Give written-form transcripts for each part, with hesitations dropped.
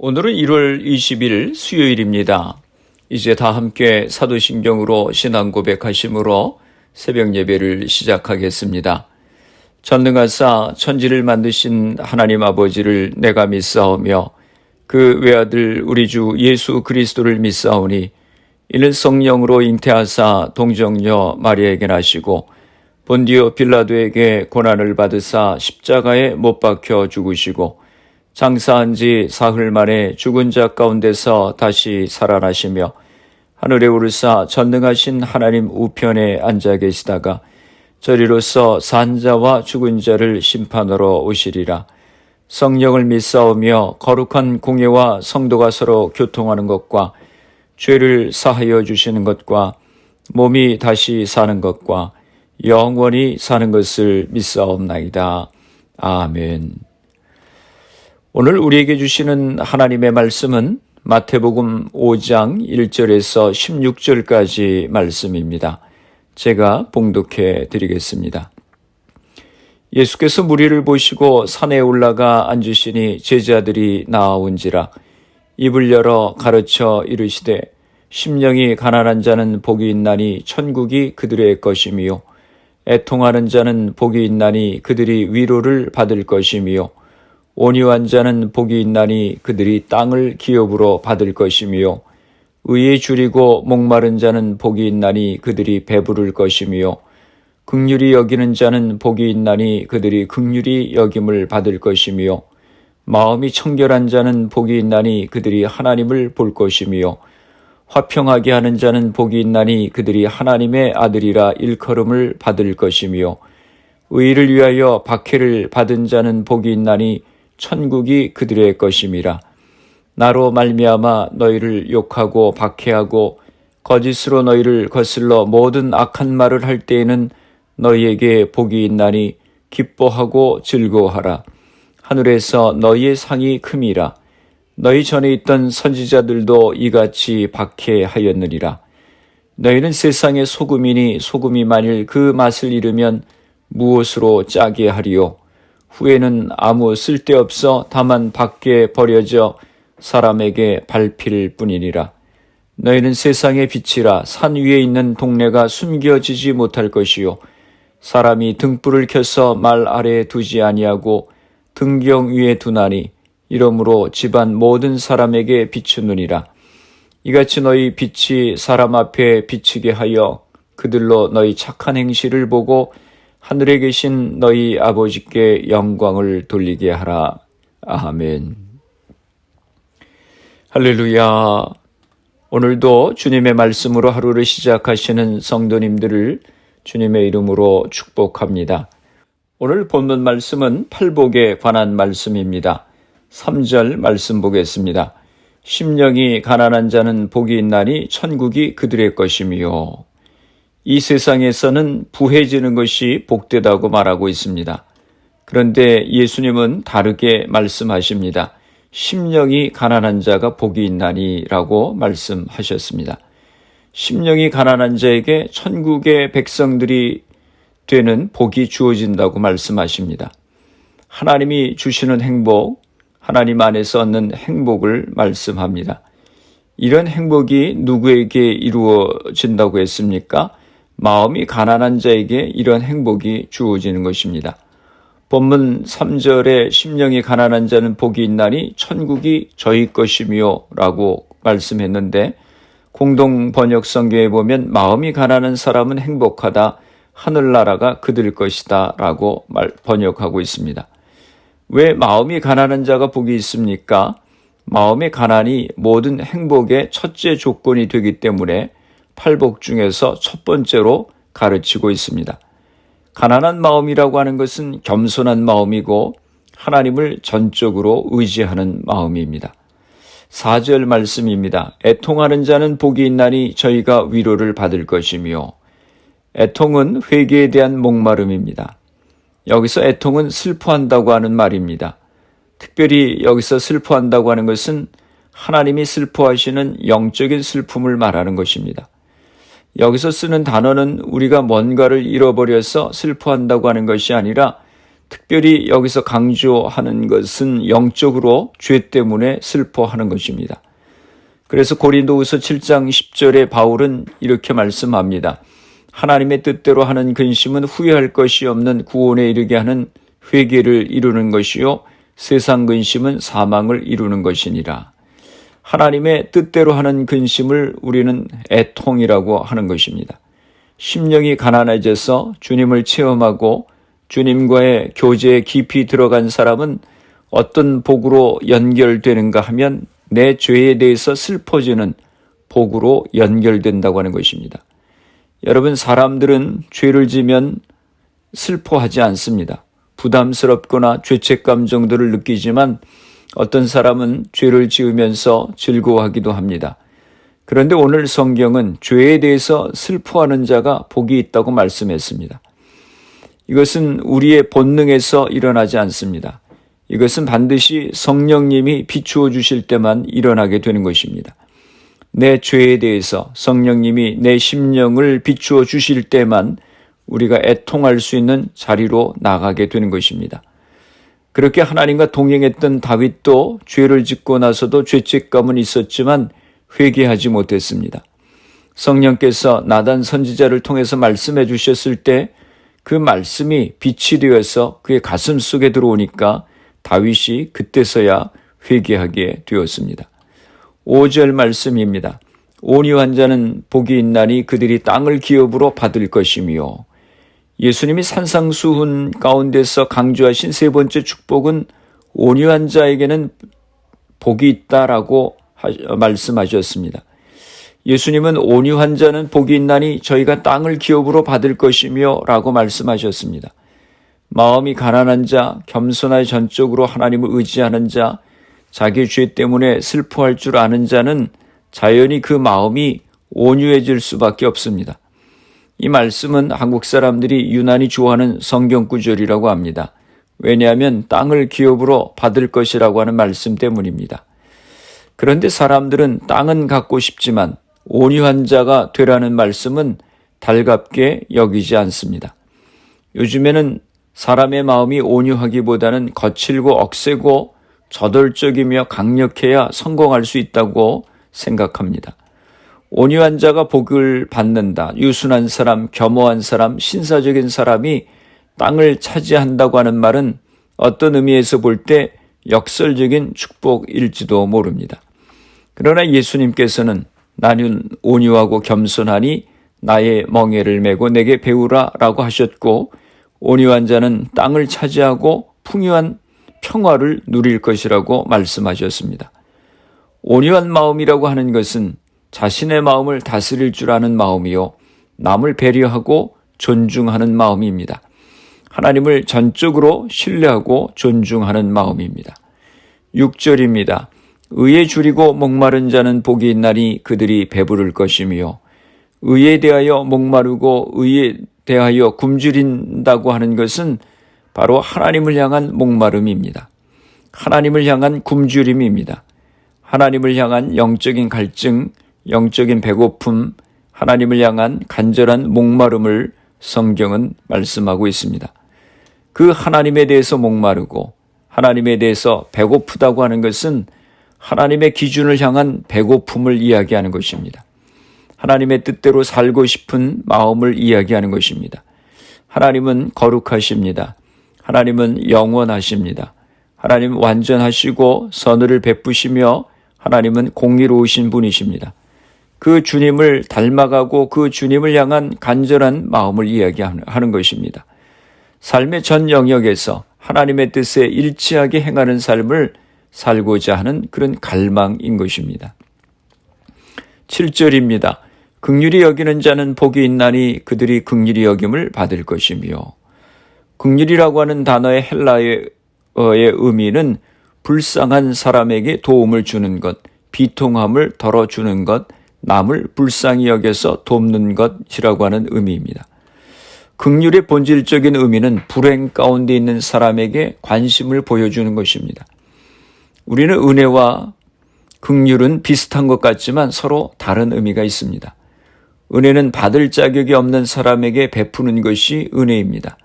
오늘은 1월 20일 수요일입니다. 이제 다 함께 사도신경으로 신앙 고백하심으로 새벽 예배를 시작하겠습니다. 전능하사 천지를 만드신 하나님 아버지를 내가 믿사오며 그 외아들 우리 주 예수 그리스도를 믿사오니 이는 성령으로 잉태하사 동정녀 마리아에게 나시고 본디오 빌라도에게 고난을 받으사 십자가에 못 박혀 죽으시고 장사한 지 사흘 만에 죽은 자 가운데서 다시 살아나시며 하늘에 오르사 전능하신 하나님 우편에 앉아 계시다가 저리로서 산 자와 죽은 자를 심판하러 오시리라. 성령을 믿사오며 거룩한 공예와 성도가 서로 교통하는 것과 죄를 사하여 주시는 것과 몸이 다시 사는 것과 영원히 사는 것을 믿사옵나이다. 아멘. 오늘 우리에게 주시는 하나님의 말씀은 마태복음 5장 1절에서 16절까지 말씀입니다. 제가 봉독해 드리겠습니다. 예수께서 무리를 보시고 산에 올라가 앉으시니 제자들이 나아온지라 입을 열어 가르쳐 이르시되 심령이 가난한 자는 복이 있나니 천국이 그들의 것이미요 애통하는 자는 복이 있나니 그들이 위로를 받을 것이미요 온유한 자는 복이 있나니 그들이 땅을 기업으로 받을 것이미요 의에 줄이고 목마른 자는 복이 있나니 그들이 배부를 것이미요 긍휼히 여기는 자는 복이 있나니 그들이 긍휼히 여김을 받을 것이미요 마음이 청결한 자는 복이 있나니 그들이 하나님을 볼 것이미요 화평하게 하는 자는 복이 있나니 그들이 하나님의 아들이라 일컬음을 받을 것이미요 의를 위하여 박해를 받은 자는 복이 있나니 천국이 그들의 것임이라. 나로 말미암아 너희를 욕하고 박해하고 거짓으로 너희를 거슬러 모든 악한 말을 할 때에는 너희에게 복이 있나니 기뻐하고 즐거워하라. 하늘에서 너희의 상이 큼이라. 너희 전에 있던 선지자들도 이같이 박해하였느니라. 너희는 세상의 소금이니 소금이 만일 그 맛을 잃으면 무엇으로 짜게 하리요? 후에는 아무 쓸데없어 다만 밖에 버려져 사람에게 밟힐 뿐이니라. 너희는 세상의 빛이라. 산 위에 있는 동네가 숨겨지지 못할 것이요 사람이 등불을 켜서 말 아래에 두지 아니하고 등경 위에 두나니 이러므로 집안 모든 사람에게 비추느니라. 이같이 너희 빛이 사람 앞에 비치게 하여 그들로 너희 착한 행실을 보고 하늘에 계신 너희 아버지께 영광을 돌리게 하라. 아멘. 할렐루야. 오늘도 주님의 말씀으로 하루를 시작하시는 성도님들을 주님의 이름으로 축복합니다. 오늘 본문 말씀은 팔복에 관한 말씀입니다. 3절 말씀 보겠습니다. 심령이 가난한 자는 복이 있나니 천국이 그들의 것이미요. 이 세상에서는 부해지는 것이 복되다고 말하고 있습니다. 그런데 예수님은 다르게 말씀하십니다. 심령이 가난한 자가 복이 있나니 라고 말씀하셨습니다. 심령이 가난한 자에게 천국의 백성들이 되는 복이 주어진다고 말씀하십니다. 하나님이 주시는 행복, 하나님 안에서 얻는 행복을 말씀합니다. 이런 행복이 누구에게 이루어진다고 했습니까? 마음이 가난한 자에게 이런 행복이 주어지는 것입니다. 본문 3절에 심령이 가난한 자는 복이 있나니 천국이 저희 것이며 라고 말씀했는데 공동 번역 성경에 보면 마음이 가난한 사람은 행복하다, 하늘나라가 그들 것이다 라고 번역하고 있습니다. 왜 마음이 가난한 자가 복이 있습니까? 마음의 가난이 모든 행복의 첫째 조건이 되기 때문에 팔복 중에서 첫 번째로 가르치고 있습니다. 가난한 마음이라고 하는 것은 겸손한 마음이고 하나님을 전적으로 의지하는 마음입니다. 4절 말씀입니다. 애통하는 자는 복이 있나니 저희가 위로를 받을 것이며 애통은 회개에 대한 목마름입니다. 여기서 애통은 슬퍼한다고 하는 말입니다. 특별히 여기서 슬퍼한다고 하는 것은 하나님이 슬퍼하시는 영적인 슬픔을 말하는 것입니다. 여기서 쓰는 단어는 우리가 뭔가를 잃어버려서 슬퍼한다고 하는 것이 아니라 특별히 여기서 강조하는 것은 영적으로 죄 때문에 슬퍼하는 것입니다. 그래서 고린도후서 7장 10절에 바울은 이렇게 말씀합니다. 하나님의 뜻대로 하는 근심은 후회할 것이 없는 구원에 이르게 하는 회개를 이루는 것이요 세상 근심은 사망을 이루는 것이니라. 하나님의 뜻대로 하는 근심을 우리는 애통이라고 하는 것입니다. 심령이 가난해져서 주님을 체험하고 주님과의 교제에 깊이 들어간 사람은 어떤 복으로 연결되는가 하면 내 죄에 대해서 슬퍼지는 복으로 연결된다고 하는 것입니다. 여러분, 사람들은 죄를 지면 슬퍼하지 않습니다. 부담스럽거나 죄책감 정도를 느끼지만 어떤 사람은 죄를 지으면서 즐거워하기도 합니다. 그런데 오늘 성경은 죄에 대해서 슬퍼하는 자가 복이 있다고 말씀했습니다. 이것은 우리의 본능에서 일어나지 않습니다. 이것은 반드시 성령님이 비추어 주실 때만 일어나게 되는 것입니다. 내 죄에 대해서 성령님이 내 심령을 비추어 주실 때만 우리가 애통할 수 있는 자리로 나가게 되는 것입니다. 그렇게 하나님과 동행했던 다윗도 죄를 짓고 나서도 죄책감은 있었지만 회개하지 못했습니다. 성령께서 나단 선지자를 통해서 말씀해 주셨을 때 그 말씀이 빛이 되어서 그의 가슴 속에 들어오니까 다윗이 그때서야 회개하게 되었습니다. 5절 말씀입니다. 온유한 자는 복이 있나니 그들이 땅을 기업으로 받을 것이며, 예수님이 산상수훈 가운데서 강조하신 세 번째 축복은 온유한 자에게는 복이 있다라고 말씀하셨습니다. 예수님은 온유한 자는 복이 있나니 저희가 땅을 기업으로 받을 것이며 라고 말씀하셨습니다. 마음이 가난한 자, 겸손하여 전적으로 하나님을 의지하는 자, 자기 죄 때문에 슬퍼할 줄 아는 자는 자연히 그 마음이 온유해질 수밖에 없습니다. 이 말씀은 한국 사람들이 유난히 좋아하는 성경 구절이라고 합니다. 왜냐하면 땅을 기업으로 받을 것이라고 하는 말씀 때문입니다. 그런데 사람들은 땅은 갖고 싶지만 온유한 자가 되라는 말씀은 달갑게 여기지 않습니다. 요즘에는 사람의 마음이 온유하기보다는 거칠고 억세고 저돌적이며 강력해야 성공할 수 있다고 생각합니다. 온유한 자가 복을 받는다. 유순한 사람, 겸허한 사람, 신사적인 사람이 땅을 차지한다고 하는 말은 어떤 의미에서 볼 때 역설적인 축복일지도 모릅니다. 그러나 예수님께서는 나는 온유하고 겸손하니 나의 멍에를 메고 내게 배우라 라고 하셨고, 온유한 자는 땅을 차지하고 풍요한 평화를 누릴 것이라고 말씀하셨습니다. 온유한 마음이라고 하는 것은 자신의 마음을 다스릴 줄 아는 마음이요, 남을 배려하고 존중하는 마음입니다. 하나님을 전적으로 신뢰하고 존중하는 마음입니다. 6절입니다. 의에 줄이고 목마른 자는 복이 있나니 그들이 배부를 것이며, 의에 대하여 목마르고 의에 대하여 굶주린다고 하는 것은 바로 하나님을 향한 목마름입니다. 하나님을 향한 굶주림입니다. 하나님을 향한 영적인 갈증, 영적인 배고픔, 하나님을 향한 간절한 목마름을 성경은 말씀하고 있습니다. 그 하나님에 대해서 목마르고 하나님에 대해서 배고프다고 하는 것은 하나님의 기준을 향한 배고픔을 이야기하는 것입니다. 하나님의 뜻대로 살고 싶은 마음을 이야기하는 것입니다. 하나님은 거룩하십니다. 하나님은 영원하십니다. 하나님 완전하시고 선의를 베푸시며 하나님은 공의로우신 분이십니다. 그 주님을 닮아가고 그 주님을 향한 간절한 마음을 이야기하는 것입니다. 삶의 전 영역에서 하나님의 뜻에 일치하게 행하는 삶을 살고자 하는 그런 갈망인 것입니다. 7절입니다. 긍휼히 여기는 자는 복이 있나니 그들이 긍휼히 여김을 받을 것이며, 긍휼이라고 하는 단어의 헬라어의 의미는 불쌍한 사람에게 도움을 주는 것, 비통함을 덜어주는 것, 남을 불쌍히 여겨서 돕는 것이라고 하는 의미입니다. 긍휼의 본질적인 의미는 불행 가운데 있는 사람에게 관심을 보여주는 것입니다. 우리는 은혜와 긍휼은 비슷한 것 같지만 서로 다른 의미가 있습니다. 은혜는 받을 자격이 없는 사람에게 베푸는 것이 은혜입니다.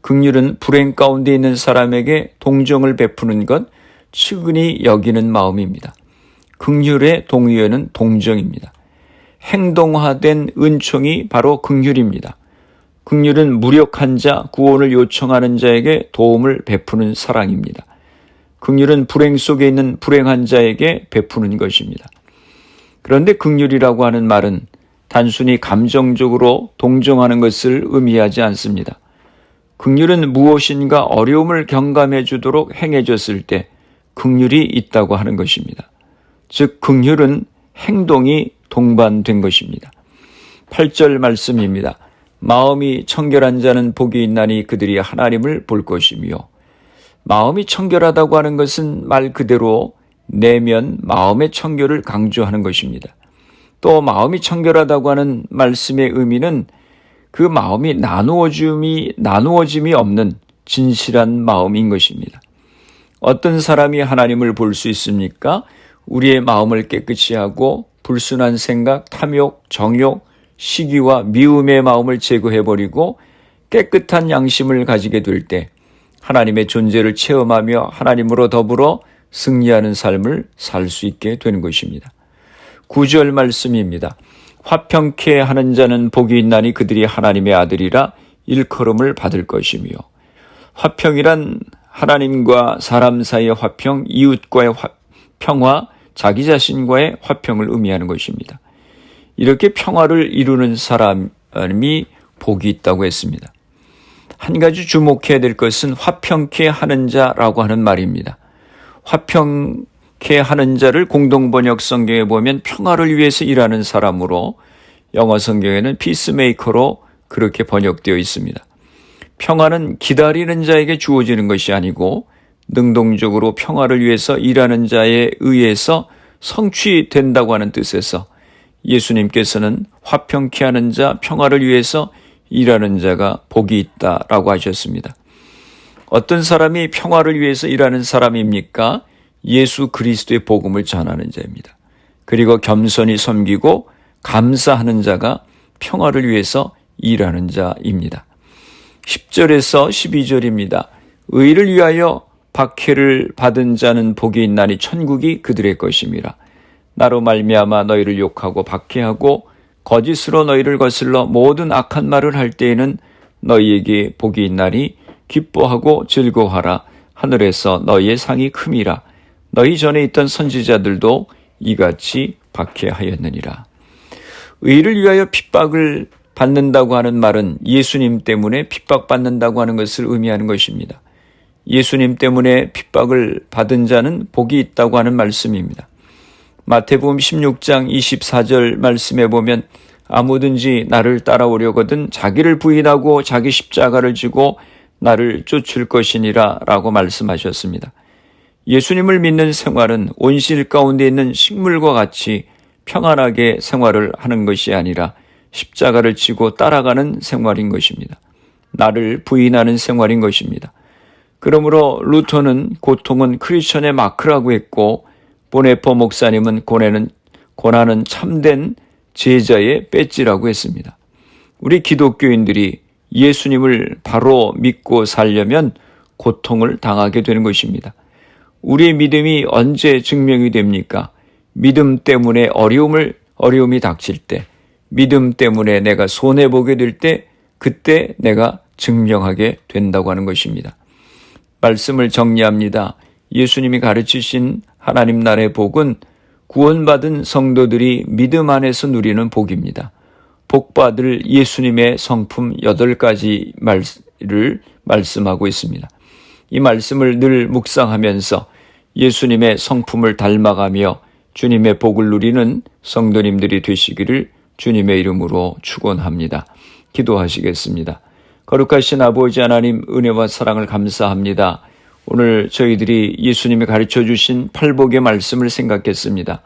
긍휼은 불행 가운데 있는 사람에게 동정을 베푸는 것, 측은히 여기는 마음입니다. 긍휼의 동의어는 동정입니다. 행동화된 은총이 바로 긍휼입니다. 긍휼은 무력한 자, 구원을 요청하는 자에게 도움을 베푸는 사랑입니다. 긍휼은 불행 속에 있는 불행한 자에게 베푸는 것입니다. 그런데 긍휼이라고 하는 말은 단순히 감정적으로 동정하는 것을 의미하지 않습니다. 긍휼은 무엇인가 어려움을 경감해 주도록 행해졌을 때 긍휼이 있다고 하는 것입니다. 즉 긍휼은 행동이 동반된 것입니다. 8절 말씀입니다. 마음이 청결한 자는 복이 있나니 그들이 하나님을 볼 것이며, 마음이 청결하다고 하는 것은 말 그대로 내면 마음의 청결을 강조하는 것입니다. 또 마음이 청결하다고 하는 말씀의 의미는 그 마음이 나누어짐이 없는 진실한 마음인 것입니다. 어떤 사람이 하나님을 볼 수 있습니까? 우리의 마음을 깨끗이 하고 불순한 생각, 탐욕, 정욕, 시기와 미움의 마음을 제거해버리고 깨끗한 양심을 가지게 될 때 하나님의 존재를 체험하며 하나님으로 더불어 승리하는 삶을 살 수 있게 되는 것입니다. 9절 말씀입니다. 화평케 하는 자는 복이 있나니 그들이 하나님의 아들이라 일컬음을 받을 것이며, 화평이란 하나님과 사람 사이의 화평, 이웃과의 평화, 자기 자신과의 화평을 의미하는 것입니다. 이렇게 평화를 이루는 사람이 복이 있다고 했습니다. 한 가지 주목해야 될 것은 화평케 하는 자라고 하는 말입니다. 화평케 하는 자를 공동번역 성경에 보면 평화를 위해서 일하는 사람으로, 영어 성경에는 피스메이커로 그렇게 번역되어 있습니다. 평화는 기다리는 자에게 주어지는 것이 아니고 능동적으로 평화를 위해서 일하는 자에 의해서 성취된다고 하는 뜻에서 예수님께서는 화평케 하는 자, 평화를 위해서 일하는 자가 복이 있다라고 하셨습니다. 어떤 사람이 평화를 위해서 일하는 사람입니까? 예수 그리스도의 복음을 전하는 자입니다. 그리고 겸손히 섬기고 감사하는 자가 평화를 위해서 일하는 자입니다. 10절에서 12절입니다. 의를 위하여 박해를 받은 자는 복이 있나니 천국이 그들의 것임이라. 나로 말미암아 너희를 욕하고 박해하고 거짓으로 너희를 거슬러 모든 악한 말을 할 때에는 너희에게 복이 있나니 기뻐하고 즐거워하라. 하늘에서 너희의 상이 큼이라. 너희 전에 있던 선지자들도 이같이 박해하였느니라. 의를 위하여 핍박을 받는다고 하는 말은 예수님 때문에 핍박받는다고 하는 것을 의미하는 것입니다. 예수님 때문에 핍박을 받은 자는 복이 있다고 하는 말씀입니다. 마태복음 16장 24절 말씀에 보면 아무든지 나를 따라오려거든 자기를 부인하고 자기 십자가를 지고 나를 쫓을 것이니라 라고 말씀하셨습니다. 예수님을 믿는 생활은 온실 가운데 있는 식물과 같이 평안하게 생활을 하는 것이 아니라 십자가를 지고 따라가는 생활인 것입니다. 나를 부인하는 생활인 것입니다. 그러므로 루터는 고통은 크리스천의 마크라고 했고, 보네포 목사님은 고난은 참된 제자의 배지라고 했습니다. 우리 기독교인들이 예수님을 바로 믿고 살려면 고통을 당하게 되는 것입니다. 우리의 믿음이 언제 증명이 됩니까? 믿음 때문에 어려움이 닥칠 때, 믿음 때문에 내가 손해보게 될 때, 그때 내가 증명하게 된다고 하는 것입니다. 말씀을 정리합니다. 예수님이 가르치신 하나님 나라의 복은 구원받은 성도들이 믿음 안에서 누리는 복입니다. 복받을 예수님의 성품 8가지를 말씀하고 있습니다. 이 말씀을 늘 묵상하면서 예수님의 성품을 닮아가며 주님의 복을 누리는 성도님들이 되시기를 주님의 이름으로 축원합니다. 기도하시겠습니다. 거룩하신 아버지 하나님, 은혜와 사랑을 감사합니다. 오늘 저희들이 예수님이 가르쳐 주신 팔복의 말씀을 생각했습니다.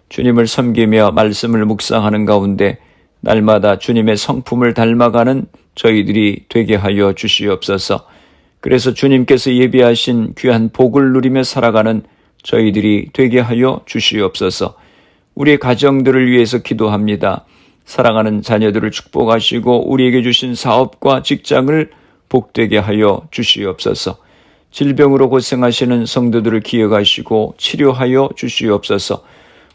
주님을 섬기며 말씀을 묵상하는 가운데 날마다 주님의 성품을 닮아가는 저희들이 되게 하여 주시옵소서. 그래서 주님께서 예비하신 귀한 복을 누리며 살아가는 저희들이 되게 하여 주시옵소서. 우리의 가정들을 위해서 기도합니다. 사랑하는 자녀들을 축복하시고 우리에게 주신 사업과 직장을 복되게 하여 주시옵소서. 질병으로 고생하시는 성도들을 기억하시고 치료하여 주시옵소서.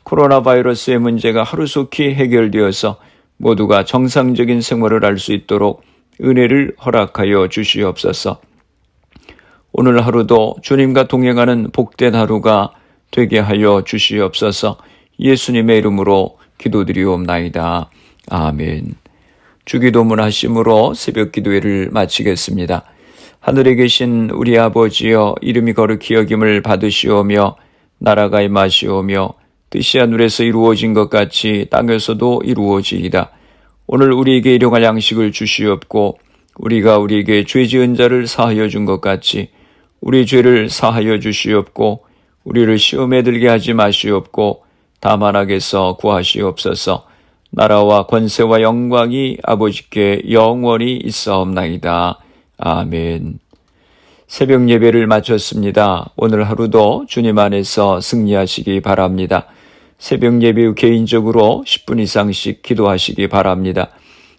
코로나 바이러스의 문제가 하루속히 해결되어서 모두가 정상적인 생활을 할 수 있도록 은혜를 허락하여 주시옵소서. 오늘 하루도 주님과 동행하는 복된 하루가 되게 하여 주시옵소서. 예수님의 이름으로 기도드리옵나이다. 아멘. 주기도문 하심으로 새벽 기도회를 마치겠습니다. 하늘에 계신 우리 아버지여, 이름이 거룩히 여김을 받으시오며 나라가 임하시오며 뜻이 하늘에서 이루어진 것 같이 땅에서도 이루어지이다. 오늘 우리에게 일용할 양식을 주시옵고 우리가 우리에게 죄 지은 자를 사하여 준 것 같이 우리 죄를 사하여 주시옵고 우리를 시험에 들게 하지 마시옵고 다만 악에서 구하시옵소서. 나라와 권세와 영광이 아버지께 영원히 있사옵나이다. 아멘. 새벽 예배를 마쳤습니다. 오늘 하루도 주님 안에서 승리하시기 바랍니다. 새벽 예배 후 개인적으로 10분 이상씩 기도하시기 바랍니다.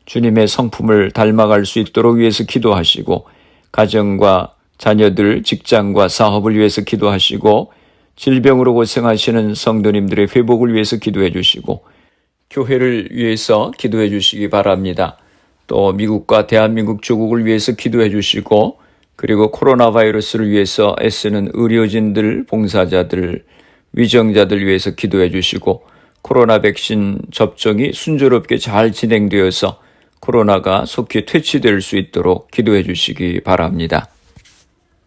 주님의 성품을 닮아갈 수 있도록 위해서 기도하시고 가정과 자녀들, 직장과 사업을 위해서 기도하시고 질병으로 고생하시는 성도님들의 회복을 위해서 기도해 주시고 교회를 위해서 기도해 주시기 바랍니다. 또 미국과 대한민국 조국을 위해서 기도해 주시고 그리고 코로나 바이러스를 위해서 애쓰는 의료진들, 봉사자들, 위정자들 위해서 기도해 주시고 코로나 백신 접종이 순조롭게 잘 진행되어서 코로나가 속히 퇴치될 수 있도록 기도해 주시기 바랍니다.